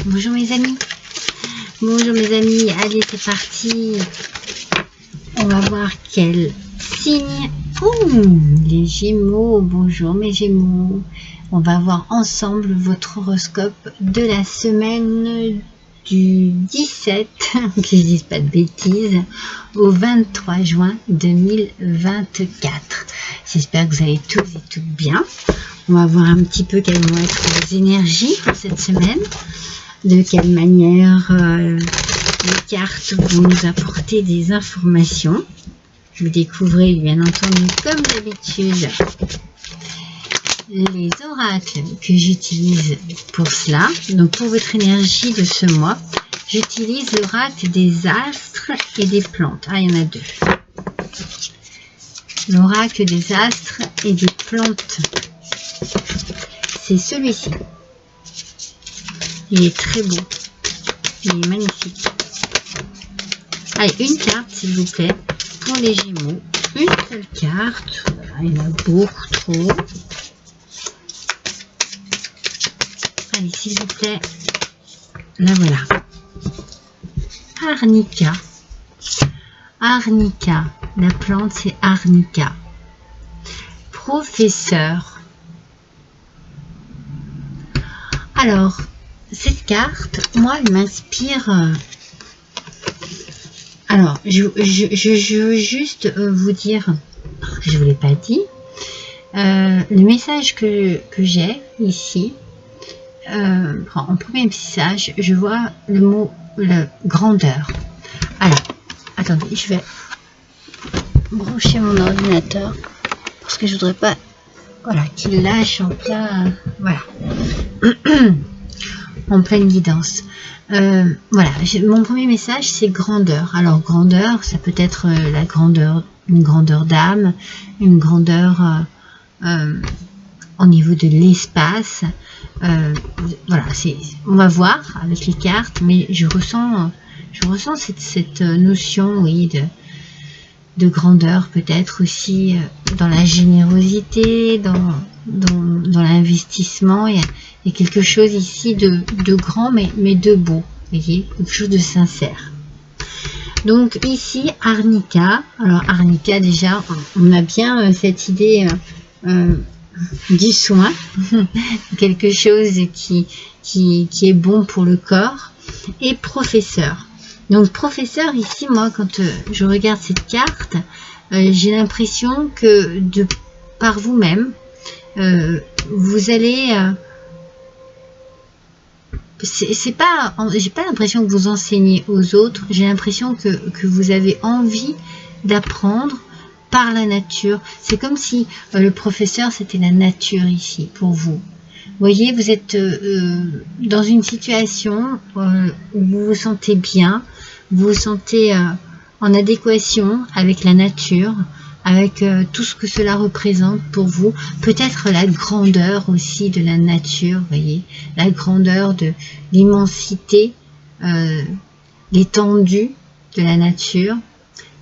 Bonjour mes amis. Bonjour mes amis. Allez, c'est parti. On va voir quel signe. Les Gémeaux. Bonjour mes Gémeaux. On va voir ensemble votre horoscope de la semaine du 17, que je dise pas de bêtises, au 23 juin 2024. J'espère que vous allez tous et toutes bien. On va voir un petit peu quelles vont être les énergies pour cette semaine. De quelle manière les cartes vont nous apporter des informations. Vous découvrez bien entendu comme d'habitude les oracles que j'utilise pour cela. Donc pour votre énergie de ce mois, j'utilise l'oracle des astres et des plantes. Ah, il y en a deux. L'oracle des astres et des plantes. C'est celui-ci. Il est très beau. Il est magnifique. Allez, une carte s'il vous plaît pour les Gémeaux. Une seule carte. Voilà, il y en a beaucoup trop. Allez, s'il vous plaît. Là voilà. Arnica. Arnica. La plante c'est Arnica. Professeur. Alors, cette carte, moi, elle m'inspire. Alors, je veux juste vous dire, que je ne vous l'ai pas dit, le message que j'ai ici, en premier message, je vois le mot grandeur. Alors, attendez, je vais brancher mon ordinateur parce que je voudrais pas, voilà, qu'il lâche en plein, voilà. En pleine guidance. Voilà, mon premier message c'est grandeur. Alors grandeur, ça peut être la grandeur, une grandeur d'âme, une grandeur au niveau de l'espace. Voilà, on va voir avec les cartes, mais je ressens cette notion, oui, de grandeur, peut-être aussi dans la générosité, dans l'investissement. Il y a quelque chose ici de grand, mais de beau, vous voyez, quelque chose de sincère. Donc ici, Arnica. Alors Arnica, déjà, on a bien cette idée du soin, quelque chose qui est bon pour le corps. Et professeur. Donc professeur, ici, moi, quand je regarde cette carte, j'ai l'impression que par vous-même, vous allez... j'ai pas l'impression que vous enseignez aux autres, j'ai l'impression que vous avez envie d'apprendre par la nature. C'est comme si le professeur, c'était la nature ici, pour vous. Vous voyez, vous êtes dans une situation où vous vous sentez bien, vous vous sentez en adéquation avec la nature, avec tout ce que cela représente pour vous. Peut-être la grandeur aussi de la nature, vous voyez, la grandeur de l'immensité, l'étendue de la nature,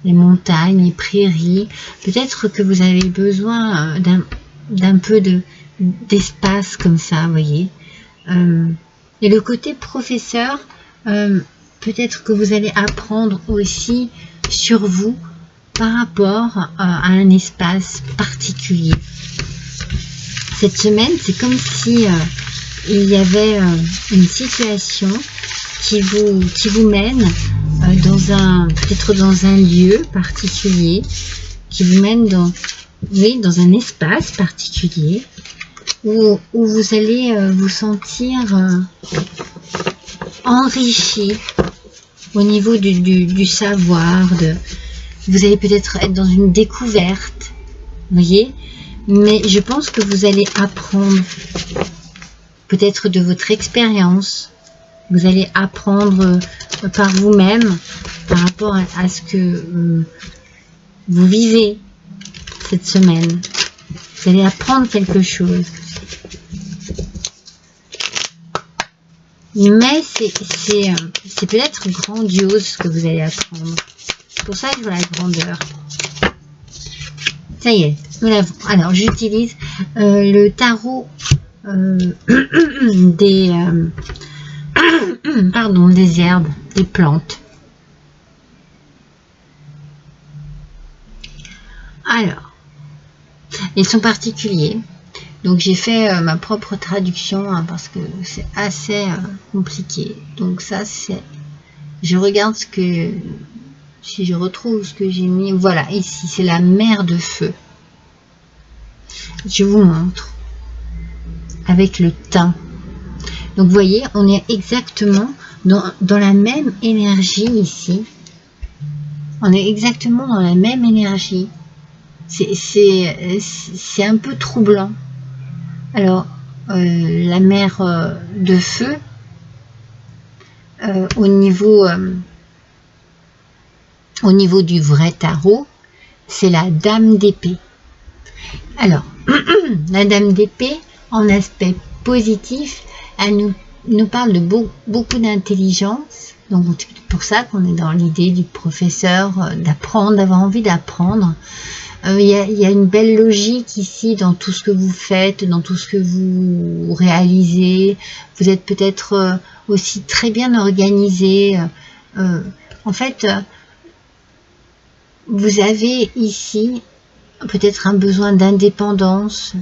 les montagnes, les prairies. Peut-être que vous avez besoin d'un peu d'espace comme ça, vous voyez. Et le côté professeur, peut-être que vous allez apprendre aussi sur vous par rapport à un espace particulier. Cette semaine, c'est comme si il y avait une situation qui vous mène peut-être dans un lieu particulier, qui vous mène dans un espace particulier où vous allez vous sentir enrichi au niveau du savoir, vous allez peut-être être dans une découverte, vous voyez, mais je pense que vous allez apprendre peut-être de votre expérience, vous allez apprendre par vous-même, par rapport à ce que vous vivez cette semaine, vous allez apprendre quelque chose. Mais c'est peut-être grandiose ce que vous allez apprendre. C'est pour ça que je vois la grandeur. Ça y est, nous l'avons. Alors, j'utilise le tarot des pardon, des herbes, des plantes. Alors, ils sont particuliers. Donc j'ai fait ma propre traduction hein, parce que c'est assez compliqué. Donc ça c'est... Je regarde ce que... Si je retrouve ce que j'ai mis... Voilà, ici c'est la mer de feu. Je vous montre. Avec le thym. Donc vous voyez, on est exactement dans la même énergie ici. On est exactement dans la même énergie. C'est un peu troublant. Alors, la mer de feu, au niveau du vrai tarot, c'est la dame d'épée. Alors, la dame d'épée, en aspect positif, elle nous parle de beaucoup d'intelligence. Donc, c'est pour ça qu'on est dans l'idée du professeur, d'apprendre, d'avoir envie d'apprendre. Il y a une belle logique ici dans tout ce que vous faites, dans tout ce que vous réalisez. Vous êtes peut-être aussi très bien organisé. En fait, vous avez ici peut-être un besoin d'indépendance,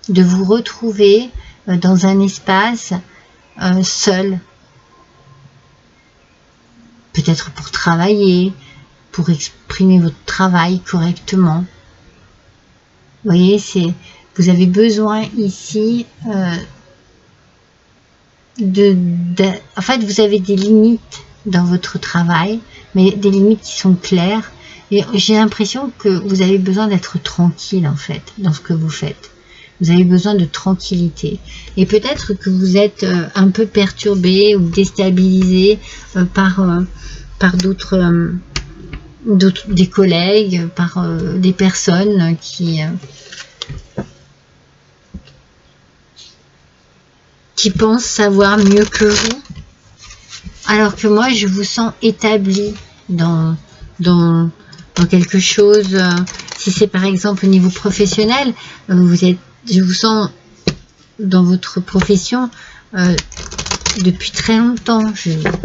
de vous retrouver dans un espace seul. Peut-être pour travailler, pour exprimer votre travail correctement. Vous voyez, vous avez besoin ici en fait, vous avez des limites dans votre travail, mais des limites qui sont claires. Et j'ai l'impression que vous avez besoin d'être tranquille, en fait, dans ce que vous faites. Vous avez besoin de tranquillité. Et peut-être que vous êtes un peu perturbé ou déstabilisé par des collègues, par des personnes qui pensent savoir mieux que vous, alors que moi je vous sens établi dans quelque chose. Si c'est par exemple au niveau professionnel, je vous sens dans votre profession depuis très longtemps.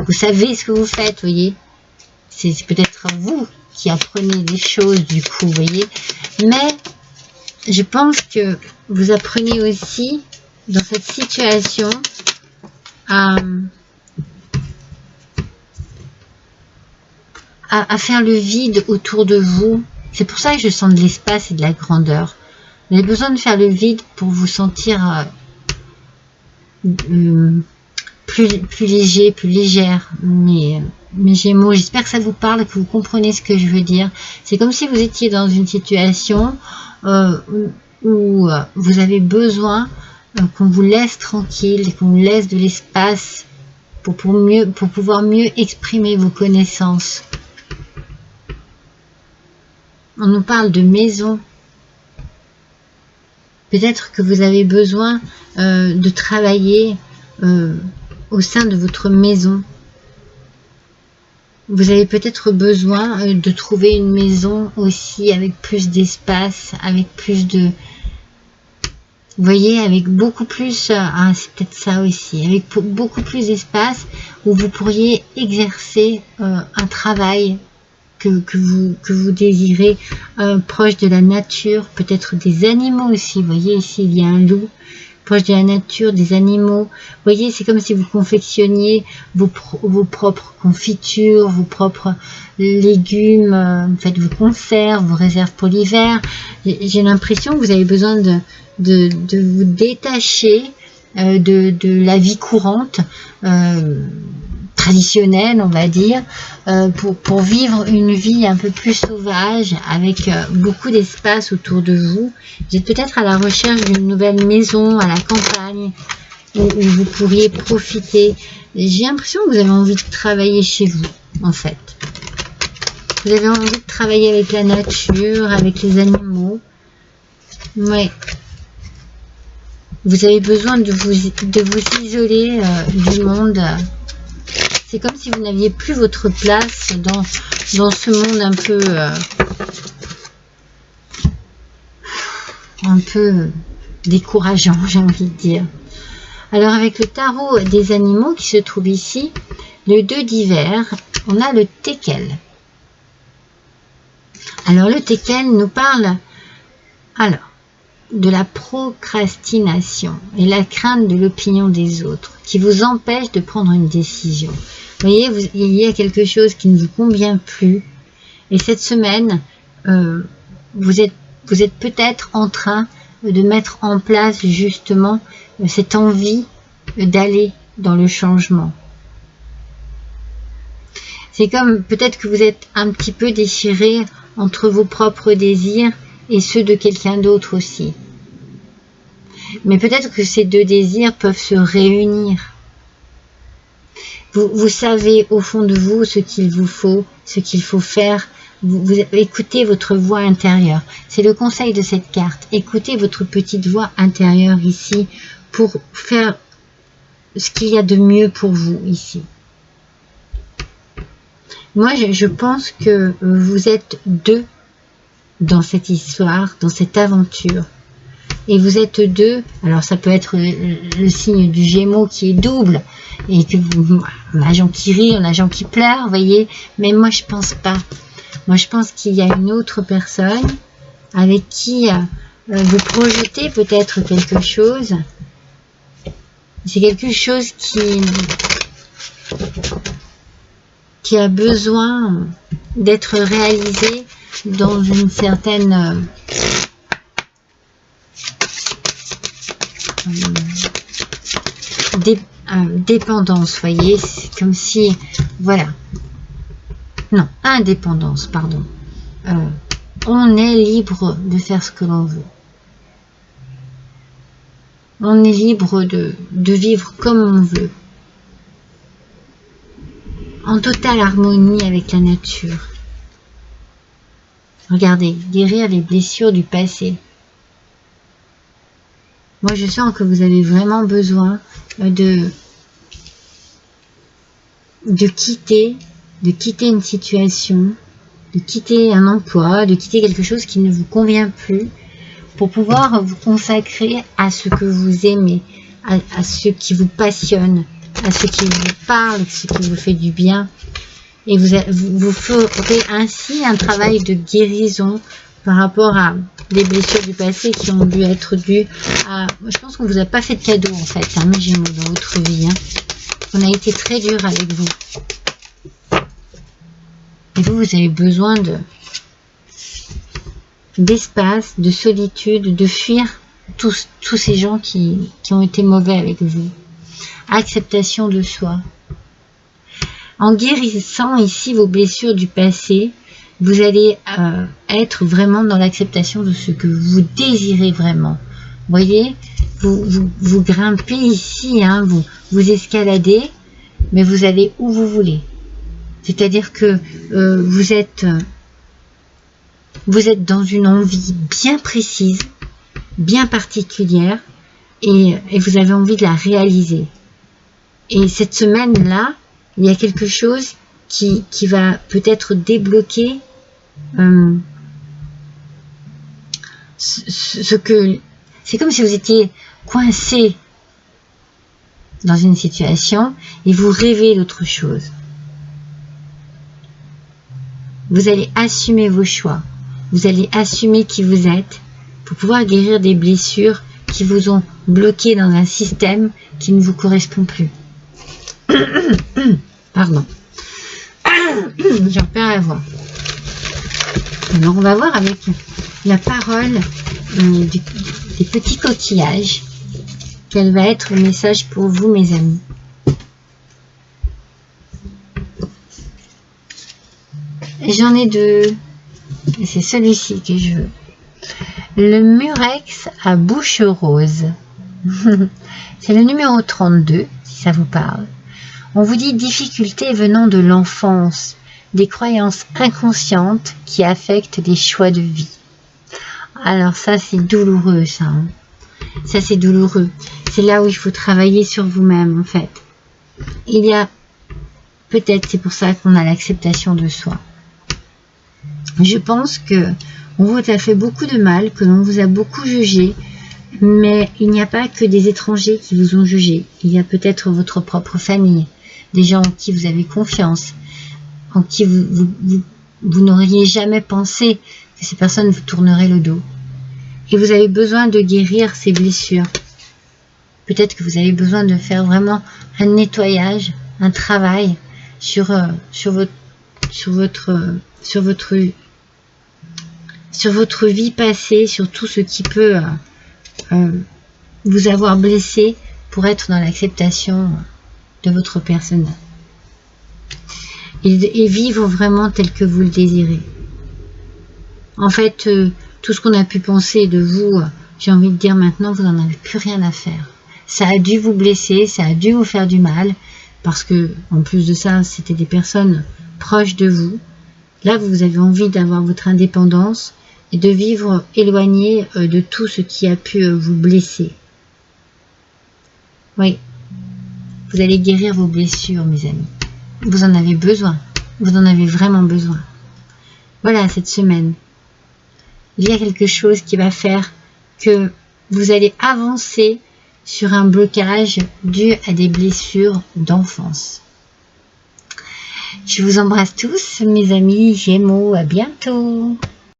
Vous savez ce que vous faites, voyez. C'est peut-être vous qui apprenez des choses du coup, vous voyez. Mais je pense que vous apprenez aussi dans cette situation à faire le vide autour de vous. C'est pour ça que je sens de l'espace et de la grandeur. Vous avez besoin de faire le vide pour vous sentir plus léger, plus légère. Mais Gémeaux, j'espère que ça vous parle, que vous comprenez ce que je veux dire. C'est comme si vous étiez dans une situation où vous avez besoin qu'on vous laisse tranquille, qu'on vous laisse de l'espace pour pouvoir mieux exprimer vos connaissances. On nous parle de maison. Peut-être que vous avez besoin de travailler au sein de votre maison. Vous avez peut-être besoin de trouver une maison aussi avec plus d'espace, avec plus de... Vous voyez, avec beaucoup plus... c'est peut-être ça aussi. Avec beaucoup plus d'espace où vous pourriez exercer un travail que vous désirez, proche de la nature, peut-être des animaux aussi. Vous voyez, ici, il y a un loup. Proche de la nature, des animaux. Vous voyez, c'est comme si vous confectionniez vos propres confitures, vos propres légumes, faites vos conserves, vos réserves pour l'hiver. J'ai l'impression que vous avez besoin de vous détacher de la vie courante, traditionnelle, on va dire, pour vivre une vie un peu plus sauvage, avec beaucoup d'espace autour de vous. Vous êtes peut-être à la recherche d'une nouvelle maison à la campagne, où vous pourriez profiter. J'ai l'impression que vous avez envie de travailler chez vous, en fait. Vous avez envie de travailler avec la nature, avec les animaux. Ouais. Vous avez besoin de vous isoler du monde. C'est comme si vous n'aviez plus votre place dans ce monde un peu décourageant, j'ai envie de dire. Alors avec le tarot des animaux qui se trouve ici, le 2 d'hiver, on a le teckel. Alors le teckel nous parle de la procrastination et la crainte de l'opinion des autres qui vous empêche de prendre une décision. Vous voyez, il y a quelque chose qui ne vous convient plus et cette semaine, vous êtes peut-être en train de mettre en place justement cette envie d'aller dans le changement. C'est comme peut-être que vous êtes un petit peu déchiré entre vos propres désirs et ceux de quelqu'un d'autre aussi. Mais peut-être que ces deux désirs peuvent se réunir. Vous savez au fond de vous ce qu'il vous faut, ce qu'il faut faire. Vous écoutez votre voix intérieure. C'est le conseil de cette carte. Écoutez votre petite voix intérieure ici pour faire ce qu'il y a de mieux pour vous ici. Moi, je pense que vous êtes deux dans cette histoire, dans cette aventure. Et vous êtes deux, alors ça peut être le signe du Gémeaux qui est double, et que on a un gens qui rit, on a un gens qui pleurent, vous voyez, mais moi je pense pas. Moi je pense qu'il y a une autre personne avec qui vous projetez peut-être quelque chose. C'est quelque chose qui a besoin d'être réalisé dans une certaine dépendance, voyez, c'est comme si, voilà, non, indépendance, pardon, on est libre de faire ce que l'on veut, on est libre de vivre comme on veut, en totale harmonie avec la nature. Regardez, guérir les blessures du passé. Moi, je sens que vous avez vraiment besoin de quitter une situation, de quitter un emploi, de quitter quelque chose qui ne vous convient plus pour pouvoir vous consacrer à ce que vous aimez, à ce qui vous passionne, à ce qui vous parle, ce qui vous fait du bien. Et vous ferez ainsi un travail de guérison par rapport à des blessures du passé qui ont dû être dues à... Je pense qu'on ne vous a pas fait de cadeau en fait, hein, mes Gémeaux, dans votre vie. Hein. On a été très dur avec vous. Et vous avez besoin d'espace, de solitude, de fuir tous ces gens qui ont été mauvais avec vous. Acceptation de soi. En guérissant ici vos blessures du passé, vous allez être vraiment dans l'acceptation de ce que vous désirez vraiment. Vous voyez, vous grimpez ici, hein, vous escaladez, mais vous allez où vous voulez. C'est-à-dire que vous êtes dans une envie bien précise, bien particulière, et vous avez envie de la réaliser. Et cette semaine-là, il y a quelque chose qui va peut-être débloquer ce que... C'est comme si vous étiez coincé dans une situation et vous rêvez d'autre chose. Vous allez assumer vos choix. Vous allez assumer qui vous êtes pour pouvoir guérir des blessures qui vous ont bloqué dans un système qui ne vous correspond plus. Pardon. J'en perds la voix. Alors on va voir avec la parole des petits coquillages quel va être le message pour vous, mes amis. J'en ai deux. Et c'est celui-ci que je veux. Le murex à bouche rose. C'est le numéro 32, si ça vous parle. On vous dit difficultés venant de l'enfance, des croyances inconscientes qui affectent des choix de vie. Alors ça, c'est douloureux, ça. Hein. Ça, c'est douloureux. C'est là où il faut travailler sur vous-même, en fait. Il y a, peut-être, c'est pour ça qu'on a l'acceptation de soi. Je pense que on vous a fait beaucoup de mal, que l'on vous a beaucoup jugé, Mais il n'y a pas que des étrangers qui vous ont jugé. Il y a peut-être votre propre famille, des gens en qui vous avez confiance, en qui vous n'auriez jamais pensé que ces personnes vous tourneraient le dos. Et vous avez besoin de guérir ces blessures. Peut-être que vous avez besoin de faire vraiment un nettoyage, un travail sur votre vie passée, sur tout ce qui peut vous avoir blessé pour être dans l'acceptation de votre personne et vivre vraiment tel que vous le désirez. En fait, tout ce qu'on a pu penser de vous, j'ai envie de dire maintenant, vous n'en avez plus rien à faire. Ça a dû vous blesser, ça a dû vous faire du mal, parce que en plus de ça, c'était des personnes proches de vous. Là, vous avez envie d'avoir votre indépendance et de vivre éloigné de tout ce qui a pu vous blesser. Oui, vous allez guérir vos blessures, mes amis. Vous en avez besoin. Vous en avez vraiment besoin. Voilà, cette semaine, il y a quelque chose qui va faire que vous allez avancer sur un blocage dû à des blessures d'enfance. Je vous embrasse tous, mes amis Gémeaux. À bientôt.